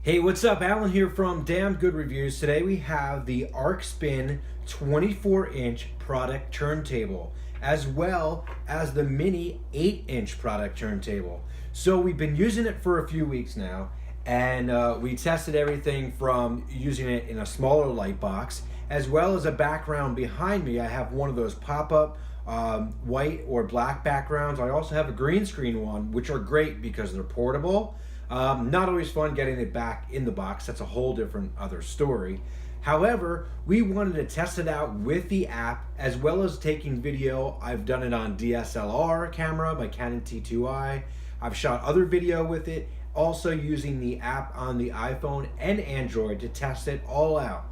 Hey, what's up? Alan here from Damn Good Reviews. Today we have the ARQSPIN 24-inch product turntable, as well as the mini 8-inch product turntable. So we've been using it for a few weeks now, and we tested everything from using it in a smaller light box, as well as a background behind me. I have one of those pop-up white or black backgrounds. I also have a green screen one, which are great because they're portable. Not always fun getting it back in the box. That's a whole different other story. However, we wanted to test it out with the app as well as taking video. I've done it on DSLR camera, my Canon T2i. I've shot other video with it, also using the app on the iPhone and Android to test it all out.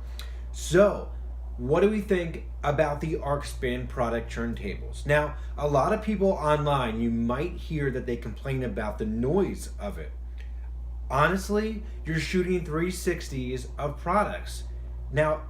So, what do we think about the ARQSPIN product turntables? Now, a lot of people online, you might hear that they complain about the noise of it. Honestly, you're shooting 360s of products. Now,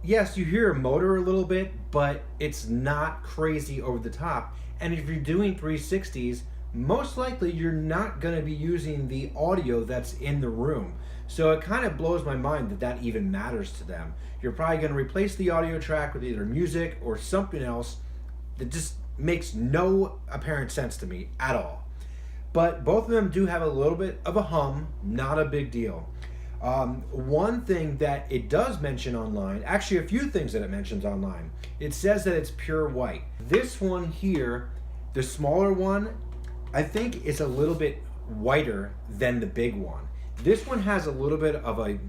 yes, you hear a motor a little bit, but it's not crazy over the top. And if you're doing 360s, most likely you're not going to be using the audio that's in the room. So it kind of blows my mind that that even matters to them. You're probably going to replace the audio track with either music or something else that just makes no apparent sense to me at all. But both of them do have a little bit of a hum, not a big deal. One thing that it does mention online, actually a few things that it mentions online, it says that it's pure white. This one here, the smaller one, I think is a little bit whiter than the big one. This one has a little bit of a,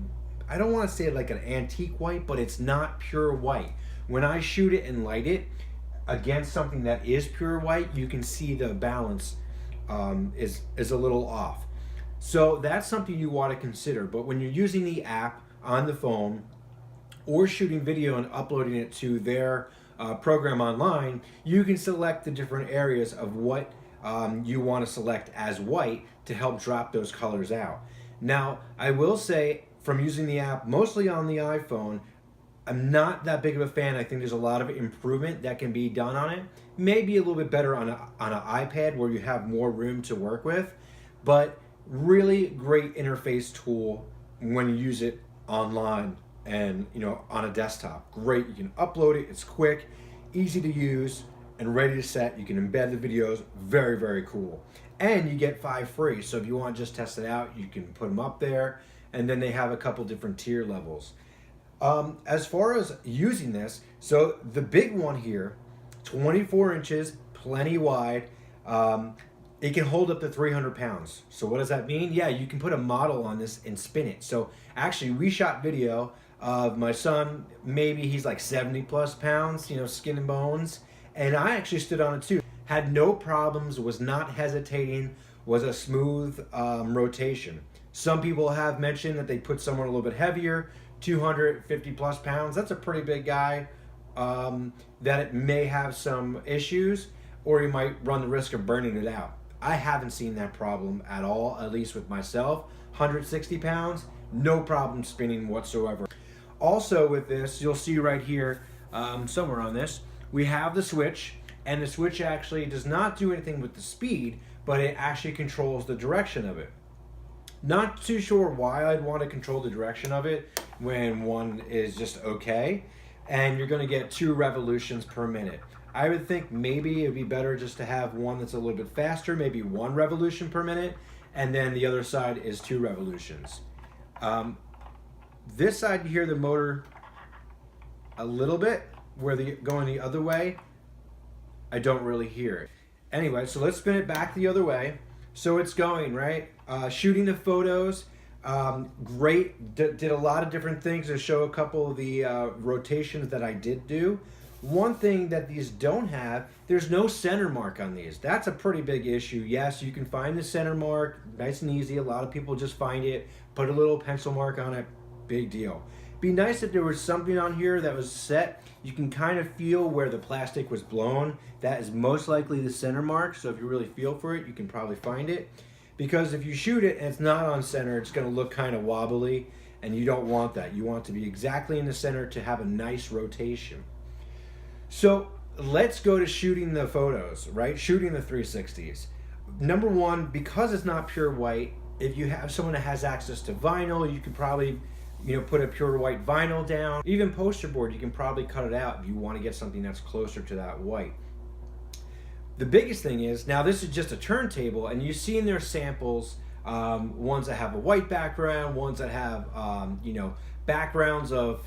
I don't want to say like an antique white, but it's not pure white. When I shoot it and light it against something that is pure white, you can see the balance is a little off. So that's something you want to consider. But when you're using the app on the phone or shooting video and uploading it to their program online, you can select the different areas of what you want to select as white to help drop those colors out. Now, I will say from using the app mostly on the iPhone, I'm not that big of a fan. I think there's a lot of improvement that can be done on it. Maybe a little bit better on an iPad where you have more room to work with, but really great interface tool when you use it online and on a desktop. Great, you can upload it, it's quick, easy to use, and ready to set. You can embed the videos, very, very cool. And you get 5 free, so if you want to just test it out, you can put them up there, and then they have a couple different tier levels. As far as using this, so the big one here, 24 inches, plenty wide, it can hold up to 300 pounds. So what does that mean? Yeah, you can put a model on this and spin it. So actually we shot video of my son, maybe he's like 70 plus pounds, skin and bones. And I actually stood on it too. Had no problems, was not hesitating, was a smooth rotation. Some people have mentioned that they put someone a little bit heavier, 250 plus pounds. That's a pretty big guy, that it may have some issues, or you might run the risk of burning it out. I haven't seen that problem at all, at least with myself. 160 pounds, no problem spinning whatsoever. Also with this, you'll see right here, somewhere on this, we have the switch, and the switch actually does not do anything with the speed, but it actually controls the direction of it. Not too sure why I'd want to control the direction of it when one is just okay, and you're going to get 2 revolutions per minute. I would think maybe it'd be better just to have one that's a little bit faster, maybe 1 revolution per minute, and then the other side is 2 revolutions. This side you hear the motor a little bit, where going the other way, I don't really hear it. Anyway, so let's spin it back the other way. So it's going, right? Shooting the photos, great, did a lot of different things to show a couple of the rotations that I did do. One thing that these don't have, there's no center mark on these. That's a pretty big issue. Yes, you can find the center mark, nice and easy. A lot of people just find it, put a little pencil mark on it, big deal. Be nice if there was something on here that was set. You can kind of feel where the plastic was blown. That is most likely the center mark, so if you really feel for it, you can probably find it. Because if you shoot it and it's not on center, it's going to look kind of wobbly, and you don't want that. You want it to be exactly in the center to have a nice rotation. So let's go to shooting the photos, right? Shooting the 360s. Number one, because it's not pure white, If you have someone that has access to vinyl, you could probably, put a pure white vinyl down. Even poster board, you can probably cut it out if you want to get something that's closer to that white. The biggest thing is, now this is just a turntable, and you see in their samples, ones that have a white background, ones that have, backgrounds of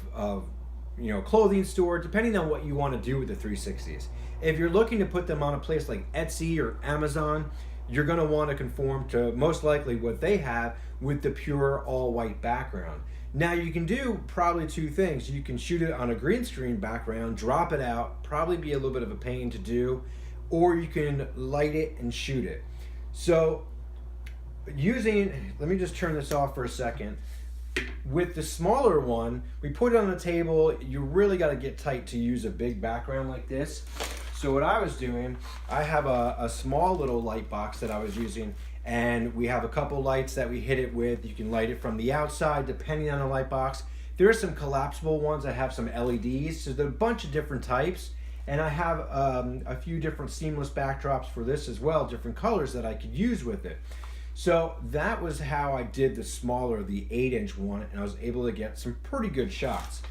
clothing store, depending on what you want to do with the 360s. If you're looking to put them on a place like Etsy or Amazon, you're going to want to conform to most likely what they have with the pure all white background. Now you can do probably two things. You can shoot it on a green screen background, drop it out, probably be a little bit of a pain to do, or you can light it and shoot it. So let me just turn this off for a second. With the smaller one, we put it on the table. You really got to get tight to use a big background like this. So what I was doing, I have a small little light box that I was using, and we have a couple lights that we hit it with. You can light it from the outside depending on the light box. There are some collapsible ones that have some LEDs, so there are a bunch of different types. And I have a few different seamless backdrops for this as well, different colors that I could use with it. So that was how I did the smaller, the 8-inch one, and I was able to get some pretty good shots.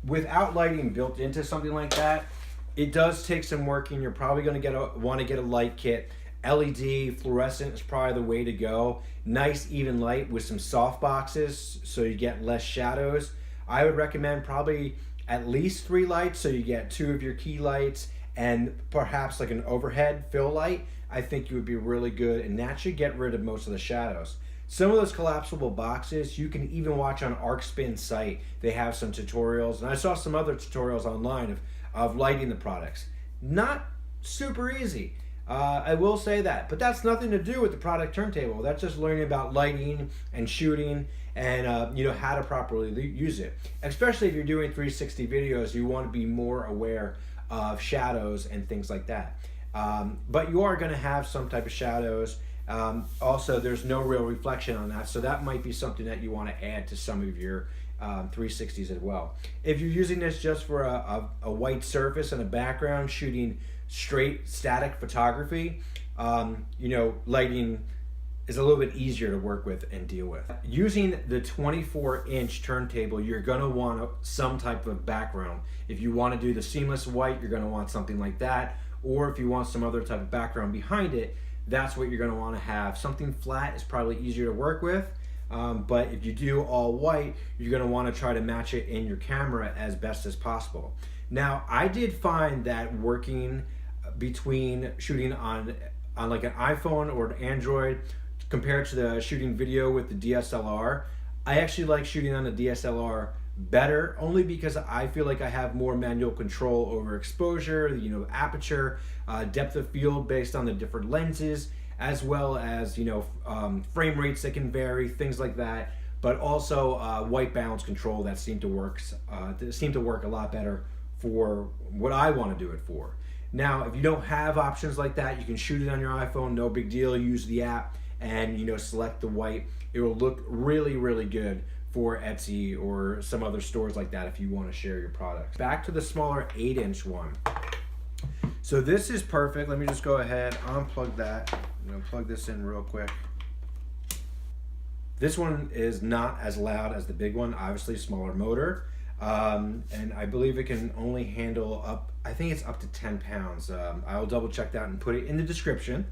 Without lighting built into something like that, it does take some working. You're probably going to want to get a light kit. LED, fluorescent is probably the way to go. Nice even light with some soft boxes so you get less shadows. I would recommend probably at least 3 lights, so you get 2 of your key lights and perhaps like an overhead fill light. I think you would be really good, and that should get rid of most of the shadows. Some of those collapsible boxes, you can even watch on ARQSPIN site. They have some tutorials, and I saw some other tutorials online of lighting the products. Not super easy, I will say that, but that's nothing to do with the product turntable. That's just learning about lighting and shooting and how to properly use it. Especially if you're doing 360 videos, you want to be more aware of shadows and things like that. But you are going to have some type of shadows. Also, there's no real reflection on that, so that might be something that you want to add to some of your 360s as well. If you're using this just for a white surface and a background, shooting straight static photography, lighting is a little bit easier to work with and deal with. Using the 24-inch turntable, you're going to want some type of background. If you want to do the seamless white, you're going to want something like that. Or if you want some other type of background behind it, that's what you're going to want to have. Something flat is probably easier to work with, but if you do all white, you're going to want to try to match it in your camera as best as possible. Now, I did find that working between shooting on like an iPhone or an Android compared to the shooting video with the DSLR, I actually like shooting on the DSLR better, only because I feel like I have more manual control over exposure, aperture, depth of field based on the different lenses, as well as frame rates that can vary, things like that. But also white balance control that seem to work a lot better for what I want to do it for. Now, if you don't have options like that, you can shoot it on your iPhone, no big deal. Use the app and select the white. It will look really, really good for Etsy or some other stores like that if you want to share your products. Back to the smaller 8-inch one. So this is perfect. Let me just go ahead, unplug that. I'm going to plug this in real quick. This one is not as loud as the big one, obviously smaller motor. And I believe it can only handle I think it's up to 10 pounds. I'll double check that and put it in the description.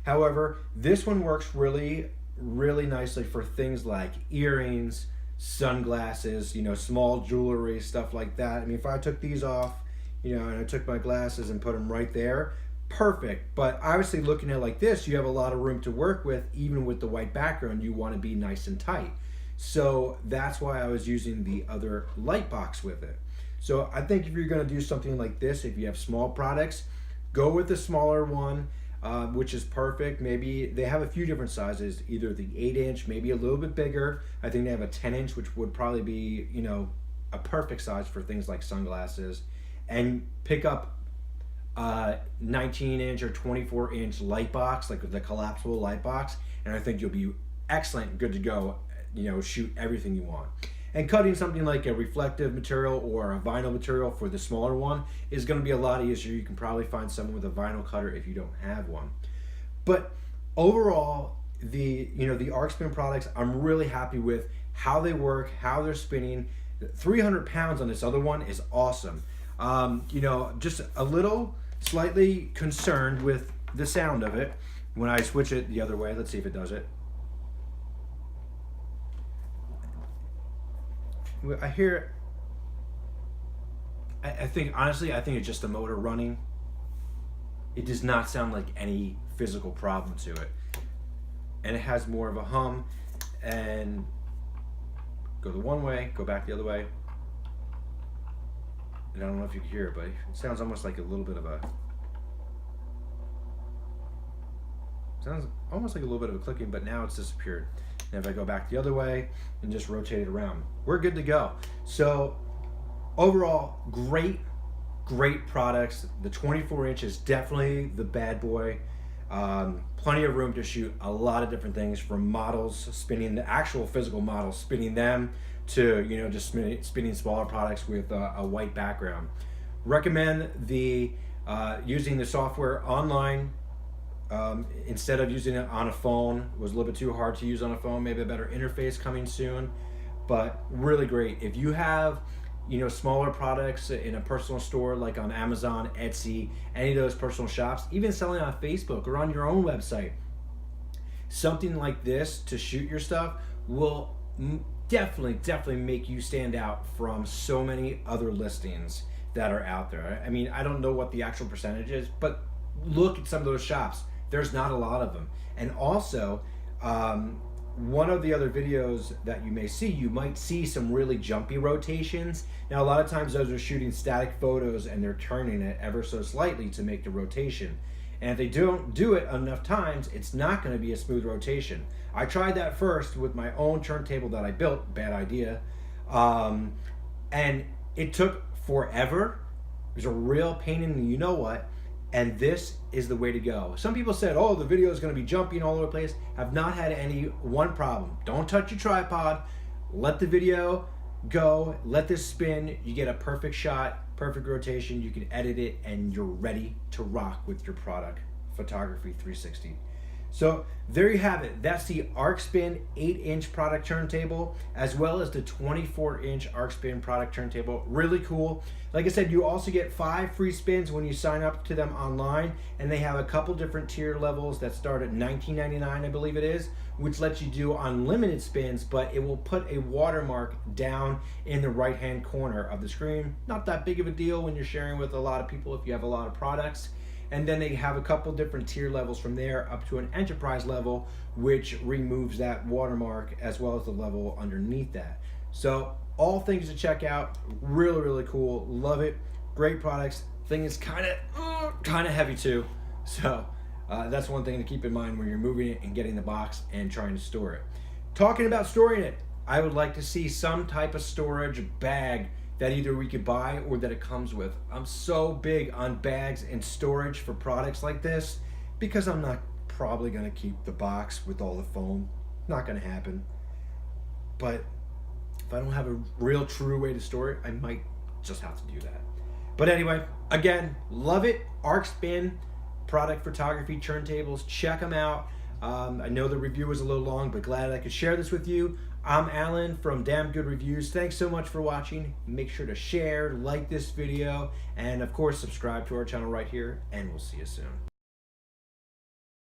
However, this one works really, really nicely for things like earrings, sunglasses, small jewelry, stuff like that. I mean, if I took these off, and I took my glasses and put them right there, perfect. But obviously looking at it like this, you have a lot of room to work with. Even with the white background, you want to be nice and tight. So that's why I was using the other light box with it. So I think if you're going to do something like this, if you have small products, go with the smaller one, which is perfect. Maybe they have a few different sizes, either the 8-inch, maybe a little bit bigger. I think they have a 10-inch, which would probably be, a perfect size for things like sunglasses. And pick up 19-inch or 24-inch light box, like the collapsible light box, and I think you'll be excellent, good to go, shoot everything you want. And cutting something like a reflective material or a vinyl material for the smaller one is going to be a lot easier. You can probably find someone with a vinyl cutter if you don't have one. But overall, the ARQSPIN products, I'm really happy with how they work, how they're spinning. 300 pounds on this other one is awesome. Just a little slightly concerned with the sound of it when I switch it the other way. Let's see if it does it. I hear, I think, honestly, I think it's just the motor running. It does not sound like any physical problem to it. And it has more of a hum, and go the one way, go back the other way. And I don't know if you can hear it, but it sounds almost like a little bit of a, sounds almost like a little bit of a clicking, but now it's disappeared. And if I go back the other way and just rotate it around, we're good to go. So overall, great products. The 24-inch is definitely the bad boy. Plenty of room to shoot a lot of different things, from models, spinning the actual physical models, spinning them, to just spinning smaller products with a white background. Recommend the using the software online instead of using it on a phone. It was a little bit too hard to use on a phone. Maybe a better interface coming soon, but really great. If you have smaller products in a personal store like on Amazon, Etsy, any of those personal shops, even selling on Facebook or on your own website, something like this to shoot your stuff will definitely make you stand out from so many other listings that are out there. I mean, I don't know what the actual percentage is, but look at some of those shops. There's not a lot of them. And also, one of the other videos that you may see, you might see some really jumpy rotations. Now, a lot of times those are shooting static photos and they're turning it ever so slightly to make the rotation. And if they don't do it enough times, it's not going to be a smooth rotation. I tried that first with my own turntable that I built, bad idea. And it took forever. It was a real pain in the you-know-what. And this is the way to go. Some people said, oh, the video is going to be jumping all over the place. Have not had one problem. Don't touch your tripod. Let the video go. Let this spin. You get a perfect shot, perfect rotation. You can edit it, and you're ready to rock with your product. Photography 360. So there you have it. That's the ARQSPIN 8-inch product turntable, as well as the 24-inch ARQSPIN product turntable. Really cool. Like I said, you also get 5 free spins when you sign up to them online, and they have a couple different tier levels that start at $19.99, I believe it is, which lets you do unlimited spins, but it will put a watermark down in the right-hand corner of the screen. Not that big of a deal when you're sharing with a lot of people if you have a lot of products. And then they have a couple different tier levels from there up to an enterprise level, which removes that watermark as well as the level underneath that. So all things to check out. Really cool. Love it. Great products. Thing is kind of heavy too. So that's one thing to keep in mind when you're moving it and getting the box and trying to store it. Talking about storing it, I would like to see some type of storage bag that either we could buy or that it comes with. I'm so big on bags and storage for products like this because I'm not probably gonna keep the box with all the foam. Not gonna happen. But if I don't have a real true way to store it, I might just have to do that. But anyway, again, love it. ARQSPIN product photography turntables, check them out. I know the review was a little long, but glad I could share this with you. I'm Alan from Damn Good Reviews. Thanks so much for watching. Make sure to share, like this video, and of course subscribe to our channel right here, and we'll see you soon.